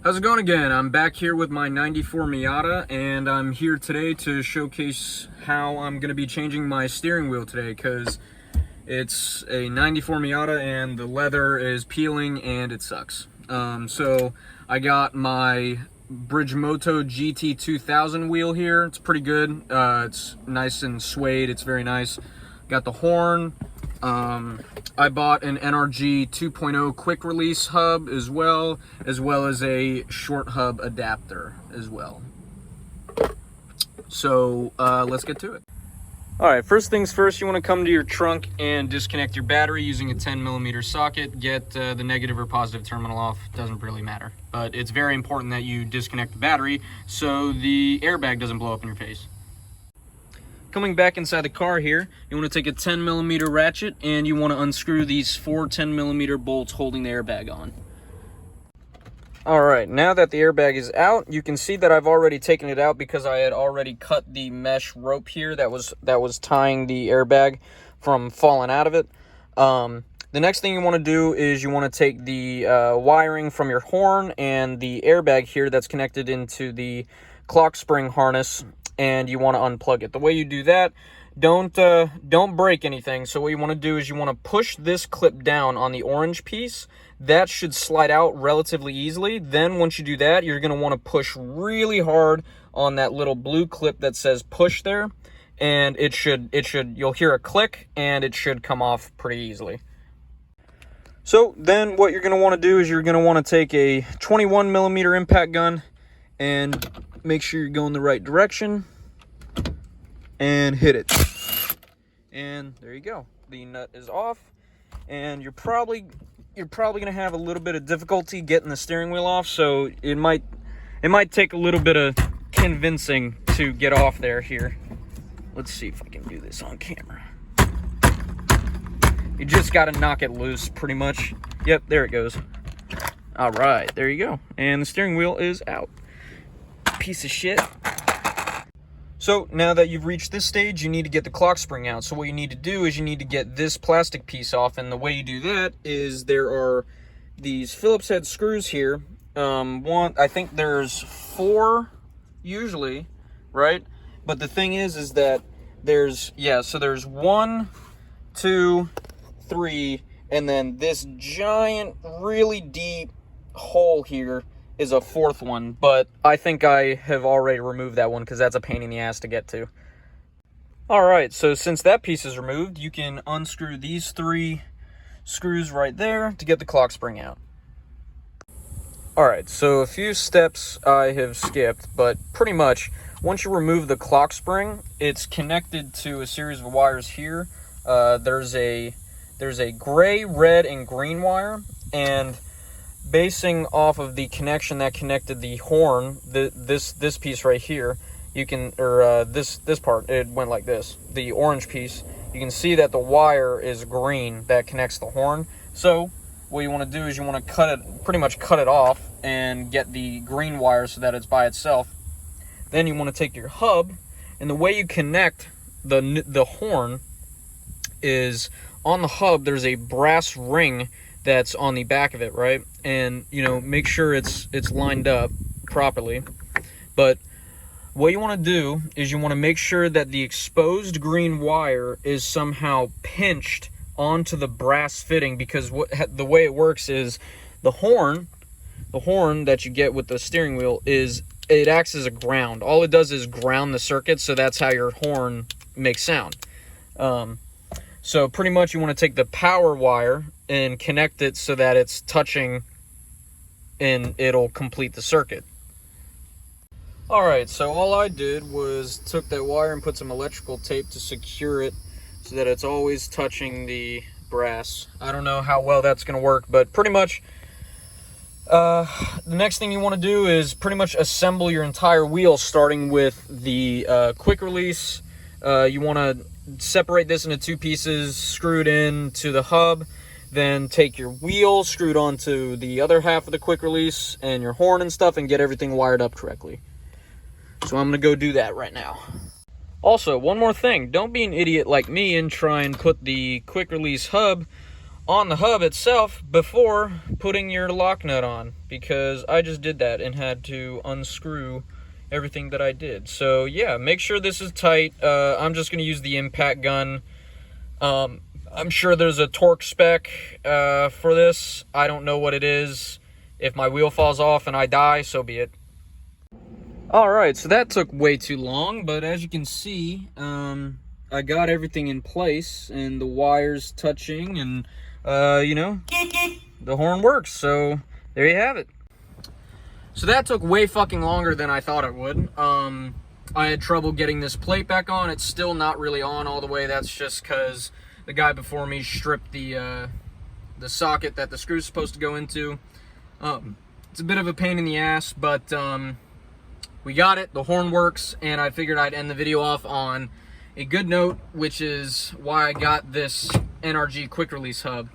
How's it going again? I'm back here with my 94 Miata, and I'm here today to showcase how I'm going to be changing my steering wheel today, because it's a 94 Miata and the leather is peeling and it sucks. So I got my Bridgemoto GT 2000 wheel here. It's pretty good. It's nice and suede. It's very nice. Got the horn. I bought an NRG 2.0 quick release hub as well as a short hub adapter as well. So let's get to it. All right, first things first, you want to come to your trunk and disconnect your battery using a 10mm socket. Get the negative or positive terminal off. Doesn't really matter, but it's very important that you disconnect the battery so the airbag doesn't blow up in your face. Coming back inside the car here, you want to take a 10mm ratchet and you want to unscrew these 4 10mm bolts holding the airbag on. Alright, now that the airbag is out, you can see that I've already taken it out because I had already cut the mesh rope here that was tying the airbag from falling out of it. The next thing you want to do is you want to take the wiring from your horn and the airbag here that's connected into the clock spring harness, and you want to unplug it. The way you do that, don't break anything. So what you want to do is you want to push this clip down on the orange piece. That should slide out relatively easily. Then once you do that, you're going to want to push really hard on that little blue clip that says push there, and you'll hear a click and it should come off pretty easily. So then what you're going to want to do is you're going to want to take a 21mm impact gun and make sure you're going the right direction and hit it. And there you go. The nut is off, and you're probably going to have a little bit of difficulty getting the steering wheel off, so it might take a little bit of convincing to get off there here. Let's see if I can do this on camera. You just got to knock it loose pretty much. Yep, there it goes. All right, there you go. And the steering wheel is out. Piece of shit. So now that you've reached this stage, you need to get the clock spring out. So what you need to do is you need to get this plastic piece off, and the way you do that is there are these Phillips head screws here. I think there's 4 usually, right? But the thing is that there's 1, 2, 3, and then this giant, really deep hole here is a 4th one, but I think I have already removed that one because that's a pain in the ass to get to. Alright, so since that piece is removed, you can unscrew these 3 screws right there to get the clock spring out. Alright, so a few steps I have skipped, but pretty much once you remove the clock spring, it's connected to a series of wires here. There's a gray, red, and green wire, and basing off of the connection that connected the horn, this piece right here, you can, this part, it went like this. The orange piece, you can see that the wire is green that connects the horn. So what you want to do is you want to pretty much cut it off and get the green wire so that it's by itself. Then you want to take your hub, and the way you connect the horn is on the hub. There's a brass ring that's on the back of it, right? And make sure it's lined up properly. But what you want to do is you want to make sure that the exposed green wire is somehow pinched onto the brass fitting, because the way it works is the horn that you get with the steering wheel it acts as a ground. All it does is ground the circuit, so that's how your horn makes sound. So pretty much you want to take the power wire and connect it so that it's touching and it'll complete the circuit. Alright, so all I did was took that wire and put some electrical tape to secure it so that it's always touching the brass. I don't know how well that's going to work, but pretty much the next thing you want to do is pretty much assemble your entire wheel, starting with the quick release. You want to separate this into 2 pieces, screw it in to the hub, then take your wheel, screw it onto the other half of the quick release and your horn and stuff, and get everything wired up correctly. So I'm going to go do that right now. Also, one more thing, don't be an idiot like me and try and put the quick release hub on the hub itself before putting your lock nut on, because I just did that and had to unscrew everything that I did. So yeah, make sure this is tight. I'm just going to use the impact gun. I'm sure there's a torque spec for this. I don't know what it is. If my wheel falls off and I die, so be it. Alright, so that took way too long, but as you can see, I got everything in place and the wires touching, and you know, the horn works, so there you have it. So that took way fucking longer than I thought it would. I had trouble getting this plate back on. It's still not really on all the way. That's just because the guy before me stripped the socket that the screw's supposed to go into. It's a bit of a pain in the ass, but we got it. The horn works, and I figured I'd end the video off on a good note, which is why I got this NRG quick release hub.